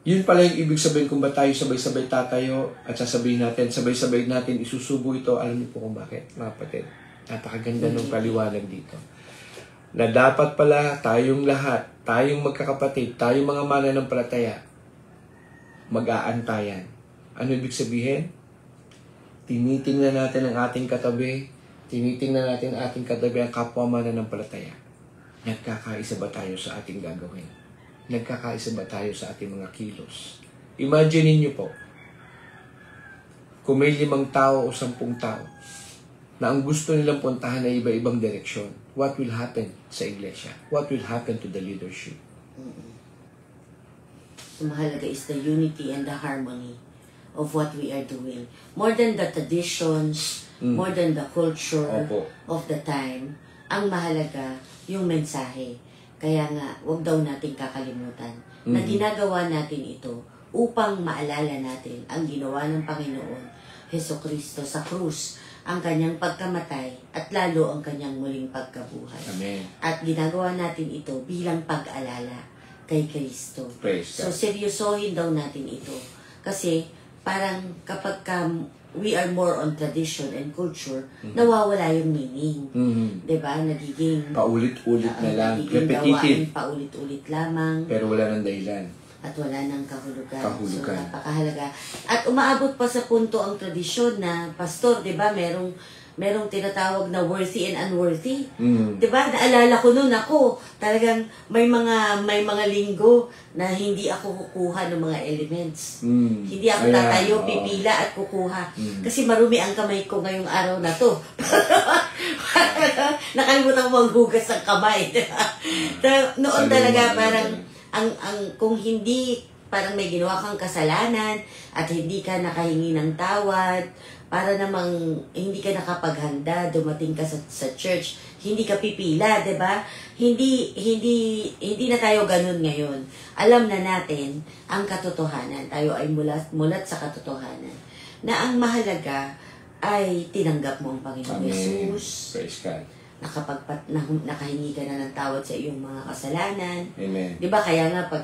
Yun pala yung ibig sabihin kung ba tayo sabay-sabay tatayo at sasabihin natin, sabay-sabay natin isusubo ito. Alam niyo po kung bakit, mga kapatid. Napakaganda ng paliwanag dito. Na dapat pala tayong lahat, tayong magkakapatid, tayong mga mananampalataya, mag-aantayan. Ano ibig sabihin? Tinitingnan natin ang ating katabi, tinitingnan natin ang ating katabi ang kapwa mananampalataya. Nagkakaisa ba tayo sa ating gagawin? Nagkakaisa ba tayo sa ating mga kilos? Imagine niyo po, kung may 5 tao o 10 tao na ang gusto nilang puntahan ay iba-ibang direksyon, what will happen sa iglesia? What will happen to the leadership? So, mahalaga is the unity and the harmony of what we are doing. More than the traditions, more than the culture of the time, ang mahalaga yung mensahe. Kaya nga, huwag daw natin kakalimutan na ginagawa natin ito upang maalala natin ang ginawa ng Panginoon Hesukristo sa krus, ang kanyang pagkamatay at lalo ang kanyang muling pagkabuhay. Amen. At ginagawa natin ito bilang pag-alala kay Kristo. Praise So, seryosohin daw natin ito. Kasi, parang kapag we are more on tradition and culture, nawawala yung meaning. Diba? Nagiging paulit-ulit na lang. nagiging Repetitive. gawain paulit-ulit lamang. Pero wala ng dahilan. At wala ng kahulugan. So, Kahulugan. napakahalaga. At umaabot pa sa punto ang tradisyon na, pastor, di ba, merong tinatawag na worthy and unworthy. Di ba? Naalala ko noon ako, talagang may mga linggo na hindi ako kukuha ng mga elements. Hindi ako tatayo, pipila at kukuha. Kasi marumi ang kamay ko ngayong araw na to. Nakalimutan ko maghugas ng kamay. Noon talaga parang kung hindi parang may ginawa kang kasalanan at hindi ka nakahingi ng tawad, para namang hindi ka nakapaghanda, dumating ka sa church, hindi ka pipila, 'di ba? Hindi na tayo ganun ngayon. Alam na natin ang katotohanan. Tayo ay mulat sa katotohanan. Na ang mahalaga ay tinanggap mo ang Panginoon Yesus. Praise God. Nakahingi ka na ng tawad sa iyong mga kasalanan. Amen. 'Di ba kaya nga pag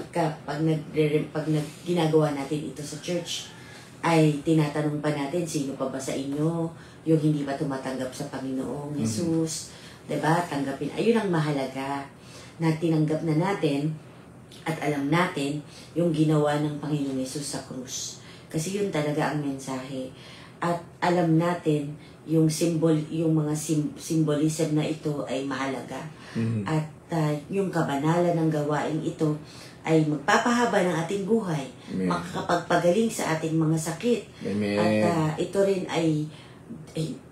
ginagawa natin ito sa church, ay tinatanong pa natin, sino pa ba sa inyo yung hindi pa tumatanggap sa Panginoong Jesus? Diba? Tanggapin. Ayun ang mahalaga na tinanggap na natin at alam natin yung ginawa ng Panginoong Jesus sa krus. Kasi yun talaga ang mensahe. At alam natin yung mga symbolism na ito ay mahalaga. At yung kabanalan ng gawain ito ay magpapahaba ng ating buhay, makakapagpagaling sa ating mga sakit. Amen. At ito rin ay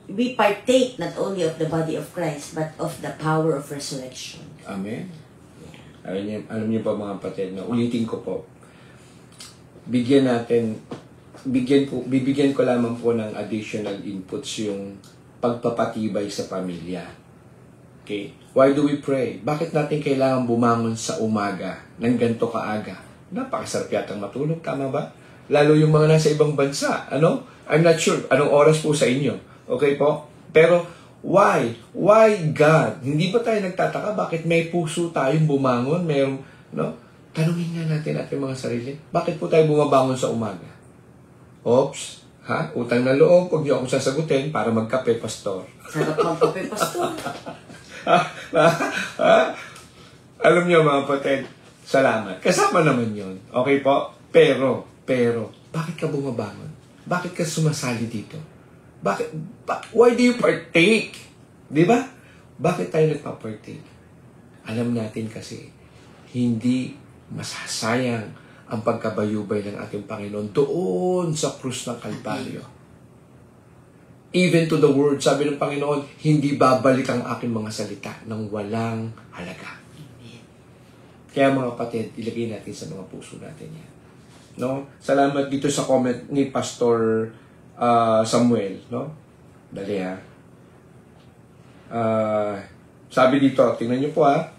we partake not only of the body of Christ, but of the power of resurrection. Amen. Alam niyo pa mga kapatid, na ulitin ko po, bibigyan ko lamang po ng additional inputs yung pagpapatibay sa pamilya. Okay? Why do we pray? Bakit natin kailangan bumangon sa umaga ng ganito kaaga? Napakasarap yatang matulog, tama ba? Lalo yung mga nasa ibang bansa, ano? I'm not sure anong oras po sa inyo. Okay po? Pero why? Why God? Hindi ba tayo nagtataka bakit may puso tayong bumangon? Mayroong, no? Tanungin nga natin ating mga sarili. Bakit po tayo bumabangon sa umaga? Oops, Ha? Utang na loob, huwag niyo akong sasagutin para magkape, Pastor. Sarap magkape, Pastor. Alam niyo mga kapatid, salamat. Kasama naman yon. Okay po? Pero, bakit ka bumabangon? Bakit ka sumasali dito? Why do you partake? Di ba? Bakit tayo nagpa-partake? Alam natin kasi, hindi masasayang ang pagkabayubay ng ating Panginoon doon sa krus ng Kalbaryo. Even to the word, sabi ng Panginoon, hindi babalik ang aking mga salita ng walang halaga. Kaya mga kapatid, ilagay natin sa mga puso natin yan. No? Salamat dito sa comment ni Pastor Samuel. No? Dali ha. Sabi dito, tingnan niyo po ha.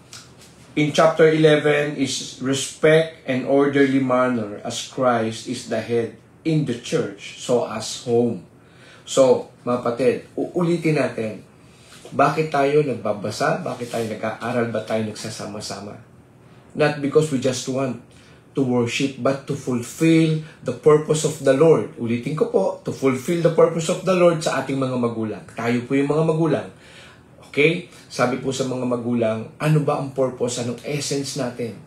In chapter 11 is respect and orderly manner as Christ is the head in the church, so as home. So, mga kapatid, uulitin natin. Bakit tayo nagbabasa? Bakit tayo nag-aaral? Ba tayo nagsasama-sama? Not because we just want to worship, but to fulfill the purpose of the Lord. Ulitin ko po, to fulfill the purpose of the Lord sa ating mga magulang. Tayo po yung mga magulang. Okay? Sabi po sa mga magulang, ano ba ang purpose, anong essence natin?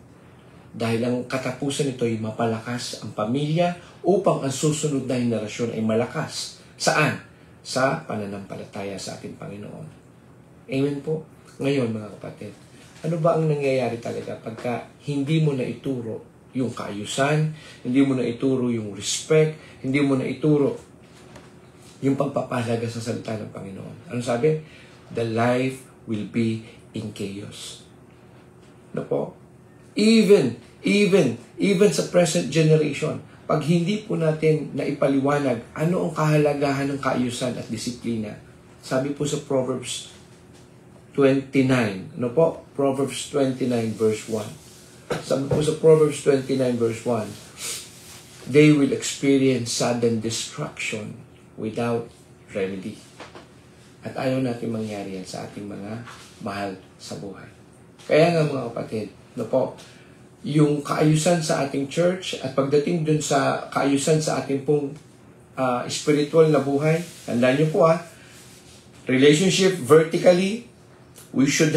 Dahil ang katapusan nito ay mapalakas ang pamilya upang ang susunod na henerasyon ay malakas. Saan? Sa pananampalataya sa ating Panginoon. Amen po? Ngayon mga kapatid, ano ba ang nangyayari talaga pagka hindi mo na ituro yung kaayusan, hindi mo na ituro yung respect, hindi mo na ituro yung pagpapahalaga sa salita ng Panginoon? Ano sabi? The life will be in chaos. No po? Even sa present generation, pag hindi po natin naipaliwanag ano ang kahalagahan ng kaayusan at disiplina, sabi po sa Proverbs 29, ano po? Proverbs 29 verse 1. Sabi po sa Proverbs 29 verse 1, they will experience sudden destruction without remedy. At ayaw natin mangyari yan sa ating mga mahal sa buhay. Kaya nga mga kapatid, no po, yung kaayusan sa ating church at pagdating dun sa kaayusan sa ating pong spiritual na buhay, tandaan nyo po relationship vertically, we should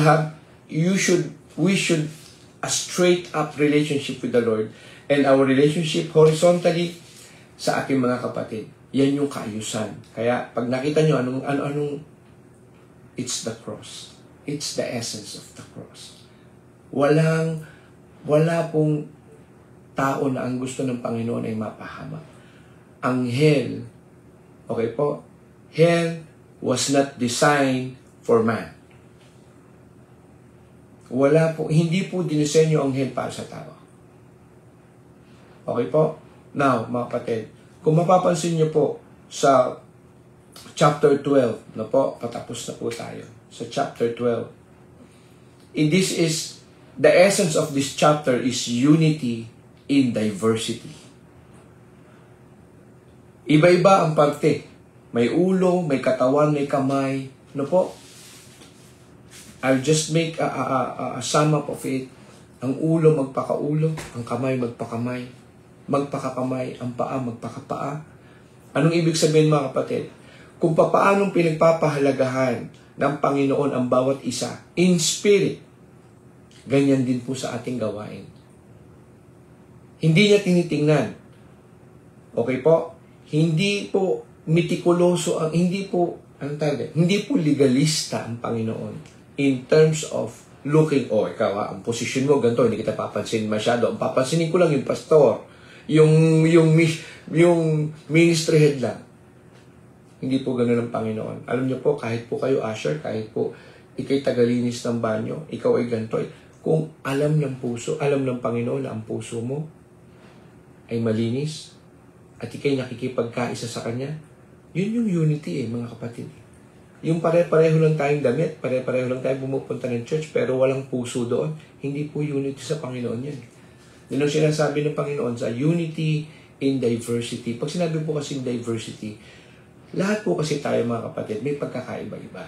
a straight up relationship with the Lord, and our relationship horizontally sa ating mga kapatid. Yan yung kaayusan. Kaya pag nakita nyo anong it's the cross. It's the essence of the cross. Wala pong tao na ang gusto ng Panginoon ay mapahamak. Ang hell, okay po, hell was not designed for man. Hindi po dinisenyo ang hell para sa tao. Okay po? Now, mga kapatid, kung mapapansin niyo po sa chapter 12, na po, patapos na po tayo. Sa chapter 12. This is, the essence of this chapter is unity in diversity. Iba-iba ang parte. May ulo, may katawan, may kamay. No po? I'll just make a sum up of it. Ang ulo, magpakaulo. Ang kamay, magpakamay. Magpakakamay. Ang paa, magpakapaa. Anong ibig sabihin mga kapatid? Kung paanong pinagpapahalagahan ng Panginoon ang bawat isa in spirit, ganyan din po sa ating gawain. Hindi niya tinitingnan. Okay po? Hindi po mitikuloso, hindi po legalista ang Panginoon in terms of looking, ikaw ang posisyon mo, ganito, hindi kita papansin masyado. Ang papansinin ko lang yung pastor, yung ministry head lang. Hindi po ganoon ang Panginoon. Alam niyo po, kahit po kayo usher, kahit po ikay tagalinis ng banyo, ikaw ay ganito. Kung alam ng puso, alam ng Panginoon na ang puso mo ay malinis at ikay nakikipagkaisa sa Kanya, yun yung unity mga kapatid. Yung pare-pareho lang tayong damit, pare-pareho lang tayong pumupunta ng church, pero walang puso doon, hindi po unity sa Panginoon yan. Yun ang sinasabi ng Panginoon sa unity in diversity. Pag sinabi po kasi diversity, lahat po kasi tayo mga kapatid, may pagkakaiba-iba.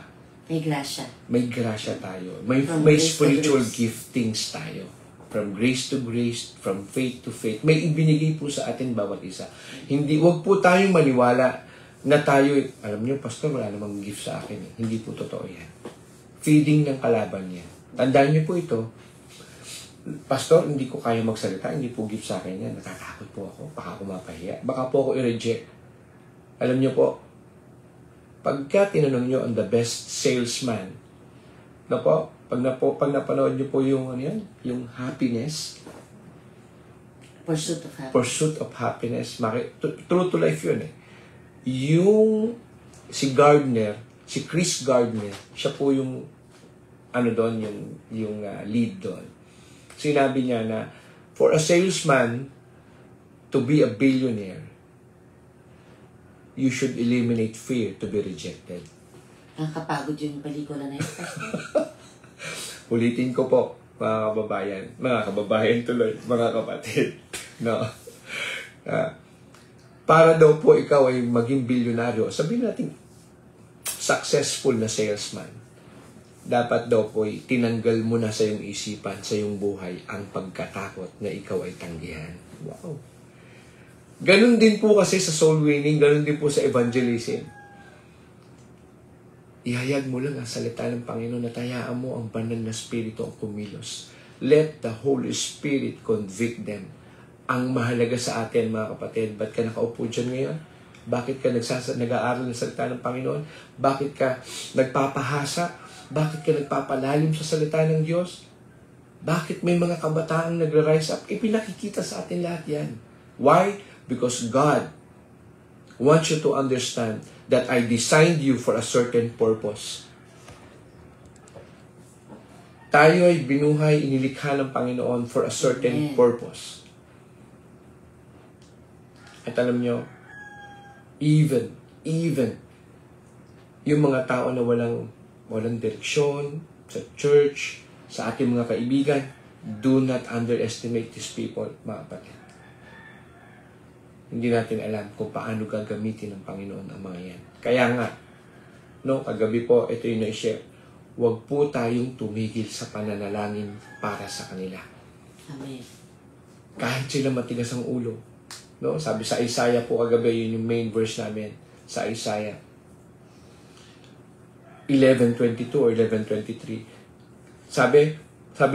May grasya. May grasya tayo. May spiritual giftings tayo. from grace to grace, from faith to faith. May ibinigay po sa atin bawat isa. Hindi, wag po tayong maniwala na tayo, alam niyo, Pastor, wala namang gift sa akin. Hindi po totoo yan. Feeding ng kalaban yan. Tandaan niyo po ito, Pastor, hindi ko kaya magsalita, hindi po gift sa akin yan. Natatakot po ako, baka ako mapahiya, baka po ako i-reject. Alam niyo po, pagka tinanong niyo ang the best salesman, na po, pag napanood niyo po yung, ano yan, yung happiness, Pursuit of Happiness, true to life yun eh. Yung si Gardner, si Chris Gardner, siya po yung, ano doon, yung lead doon. Sinabi niya na, for a salesman to be a billionaire, you should eliminate fear to be rejected. Nakakapagod yung pelikula na yun, Pastor. Ulitin ko po, mga kababayan tuloy, mga kapatid. No. Para daw po ikaw ay maging bilyonaryo, sabihin natin, successful na salesman, dapat daw po ay tinanggal mo na sa iyong isipan, sa iyong buhay, ang pagkatakot na ikaw ay tanggihan. Wow. Ganun din po kasi sa soul winning, ganun din po sa evangelism. Ihayag mo lang ang salita ng Panginoon at hayaan mo ang banal na spirito ang kumilos. Let the Holy Spirit convict them. Ang mahalaga sa atin, mga kapatid, ba't ka nakaupo dyan ngayon? Bakit ka nag-aaral ng salita ng Panginoon? Bakit ka nagpapahasa? Bakit ka nagpapalalim sa salita ng Diyos? Bakit may mga kabataang nagre-rise up? Ipinakikita sa atin lahat yan. Why? Because God wants you to understand that I designed you for a certain purpose. Tayo ay binuhay, inilikha ng Panginoon for a certain purpose. At alam nyo, even, yung mga tao na walang direksyon sa church, sa ating mga kaibigan, do not underestimate these people, mga kapatid. Hindi natin alam kung paano gagamitin ng Panginoon ang mga yan. Kaya nga, no, kagabi po, ito yung na-share, huwag po tayong tumigil sa pananalangin para sa kanila. Amen. Kahit sila matigas ang ulo. No? Sabi sa Isaiah po kagabi, yun yung main verse namin sa Isaiah 11:22 or 11:23. Sabi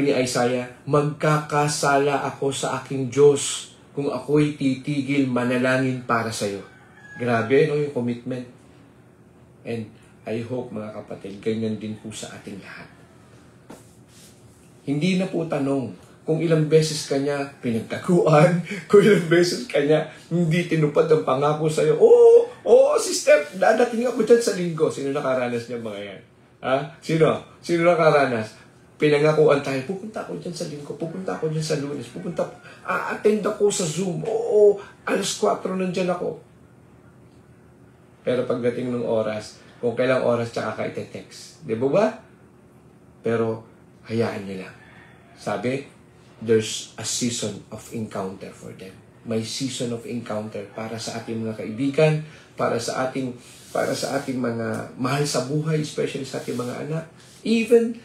ni Isaiah, magkakasala ako sa aking Diyos kung ako'y titigil manalangin para sa'yo. Grabe, no, yung commitment. And I hope, mga kapatid, ganyan din po sa ating lahat. Hindi na po tanong kung ilang beses kanya pinagtaguan, kung ilang beses kanya hindi tinupad ang pangako sa'yo. Oo, sister, dadating ako dyan sa linggo. Sino nakaranas niya mga yan? Ha? Sino? Sino nakaranas? Pinangakuan tayo, pupunta ako dyan sa linggo, pupunta ako dyan sa Lunes, attend ako sa Zoom, oo, 4:00 nandyan ako. Pero pagdating ng oras, kung kailang oras tsaka ka ite-text. Di ba? Pero, hayaan nyo lang. Sabi, there's a season of encounter for them. May season of encounter para sa ating mga kaibigan, para sa ating mga mahal sa buhay, especially sa ating mga anak, even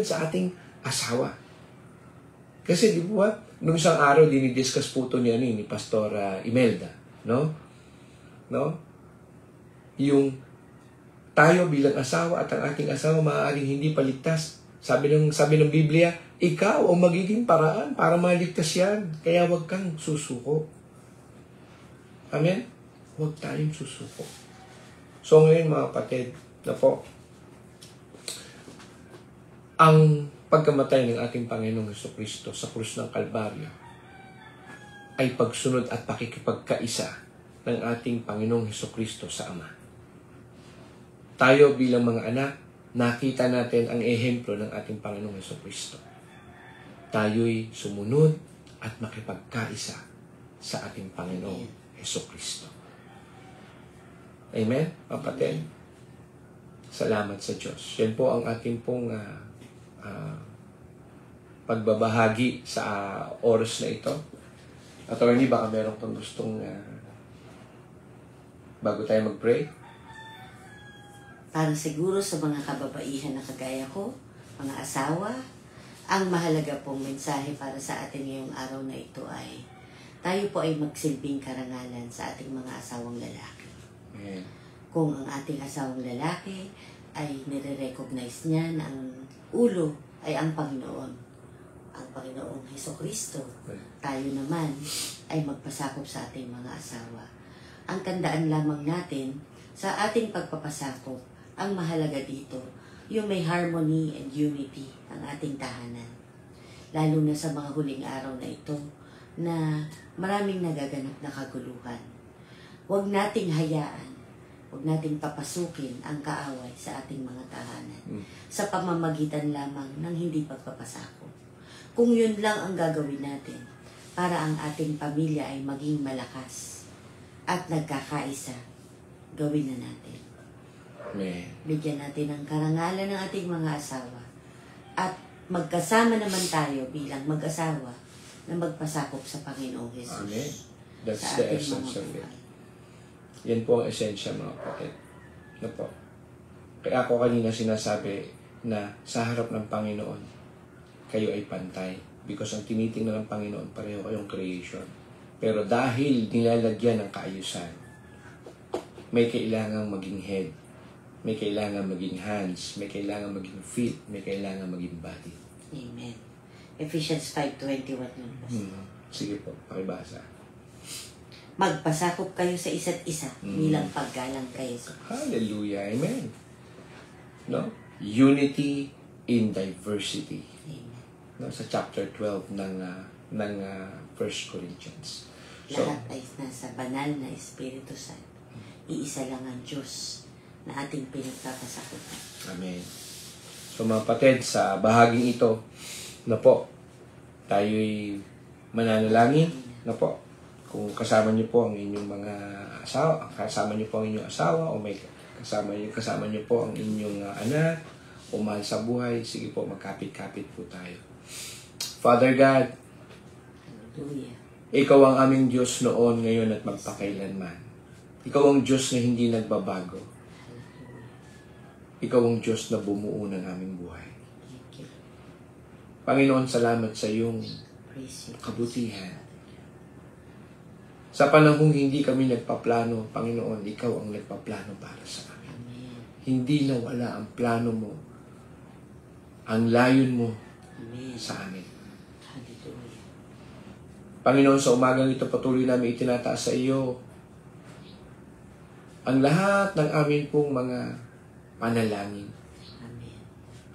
sa ating asawa. Kasi di ba, nung isang araw dinidiscuss po ito ni Pastor Imelda, no? Yung tayo bilang asawa at ang ating asawa maaaring hindi paligtas. Sabi ng Biblia, ikaw ang magiging paraan para maligtas yan. Kaya huwag kang susuko. Amen? Huwag tayong susuko. So ngayon mga kapatid, na po, ang pagkamatay ng ating Panginoong Jesucristo sa krus ng Kalbaryo ay pagsunod at pakikipagkaisa ng ating Panginoong Jesucristo sa Ama. Tayo bilang mga anak, nakita natin ang ehemplo ng ating Panginoong Jesucristo. Tayo'y sumunod at makipagkaisa sa ating Panginoong Jesucristo. Amen, kapatid? Salamat sa Diyos. Yan po ang ating pong pagbabahagi sa oras na ito. Attorney, baka meron kang gustong bago tayo mag-pray? Para siguro sa mga kababaihan na kagaya ko, mga asawa, Ang mahalaga pong mensahe para sa atin ngayong araw na ito ay tayo po ay magsilbing karangalan sa ating mga asawang lalaki. Amen. Kung ang ating asawang lalaki ay nire-recognize niya na ang ulo ay ang Panginoon, ang Panginoong Hesukristo, tayo naman ay magpasakop sa ating mga asawa. Ang tandaan lamang natin sa ating pagpapasakop, ang mahalaga dito, yung may harmony and unity ang ating tahanan. Lalo na sa mga huling araw na ito na maraming nagaganap na kaguluhan. Huwag nating hayaan, huwag nating papasukin ang kaaway sa ating mga tahanan sa pamamagitan lamang ng hindi pagpapasakop. Kung yun lang ang gagawin natin para ang ating pamilya ay maging malakas at nagkakaisa, gawin na natin. Amen. Bigyan natin ng karangalan ng ating mga asawa at magkasama naman tayo bilang mag-asawa na magpasakop sa Panginoong Jesus. Amen. That's Sa the ating essence mga of it. buhay. Yan po ang esensya, mga kapatid. Ano po? Kaya ako kanina sinasabi na sa harap ng Panginoon, kayo ay pantay. Because ang tinitingnan ng Panginoon, pareho kayong creation. Pero dahil nilalagyan ng kaayusan, may kailangang maging head, may kailangan maging hands, may kailangan maging feet, may kailangan maging body. Amen. Ephesians 5:21 yun. Sige po, pakibasa. Magpasakop kayo sa isa't isa bilang paggalang kay Jesus. Hallelujah. Amen. No? Unity in diversity. Amen. No? Sa chapter 12 ng 1 Corinthians. So, Lahat ay nasa banal na Espiritu Santo. Iisa lang ang Diyos na ating pinagpapasakupan. Amen. So mga kapatid, sa bahaging ito, na po, tayo'y mananalangin, na po, kung kasama niyo po ang inyong mga asawa, kasama niyo po ang inyong asawa, o may kasama niyo po ang inyong anak, o mahal sa buhay, sige po, magkapit-kapit po tayo. Father God, Hallelujah. Ikaw ang aming Diyos noon, ngayon at magpakailanman. Ikaw ang Diyos na hindi nagbabago. Ikaw ang Diyos na bumuo ng aming buhay. Thank you. Panginoon, salamat sa iyong Praise you. kabutihan. Sa panahong hindi kami nagpaplano, Panginoon, ikaw ang nagpaplano para sa amin. Amen. Hindi nawala ang plano mo, ang layon mo Amen. sa amin. Hallelujah. Panginoon, sa umagang ito patuloy namin itinataas sa iyo ang lahat ng amin pong mga panalangin. Amen.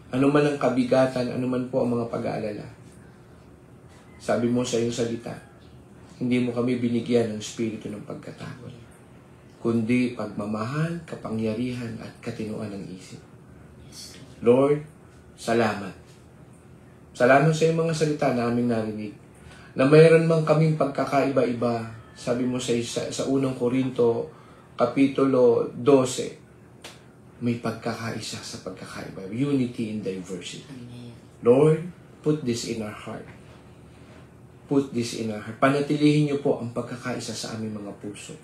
Ano man ang kabigatan, ano man po ang mga pag-aalala. Sabi mo sa iyong salita, hindi mo kami binigyan ng espiritu ng pagkatakot, kundi pagmamahal, kapangyarihan at katinuan ng isip. Yes, Lord, Lord. salamat. Salamat sa iyong mga salita na aming narinig, na mayroon man kaming pagkakaiba-iba. Sabi mo sa 1 Korinto, Kapitulo 12, may pagkakaisa sa pagkakaiba. Unity in diversity. Amen. Lord, put this in our heart. Put this in our heart. Panatilihin niyo po ang pagkakaisa sa aming mga puso.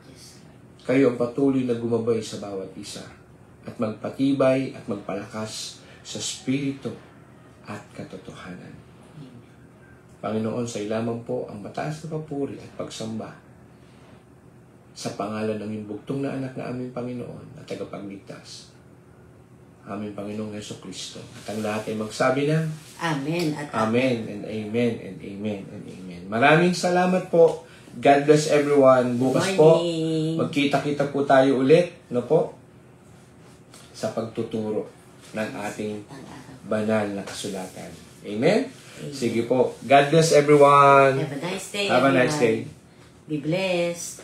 Yes, Lord. Kayo ang patuloy na gumabay sa bawat isa at magpatibay at magpalakas sa spirito at katotohanan. Amen. Panginoon, sa lamang po ang mataas na papuri at pagsamba sa pangalan ng imbugtong na anak na aming Panginoon at tagapagligtas, aming Panginoong Hesukristo. At ang lahat ay magsabi ng Amen. At Amen and Amen and Amen and Amen. Maraming salamat po. God bless everyone. Bukas po, morning. magkita-kita po tayo ulit, no po, sa pagtuturo ng ating Pang-araw. banal na kasulatan. Amen? Sige po. God bless everyone. Have a nice day, Have a nice everyone. day. Be blessed.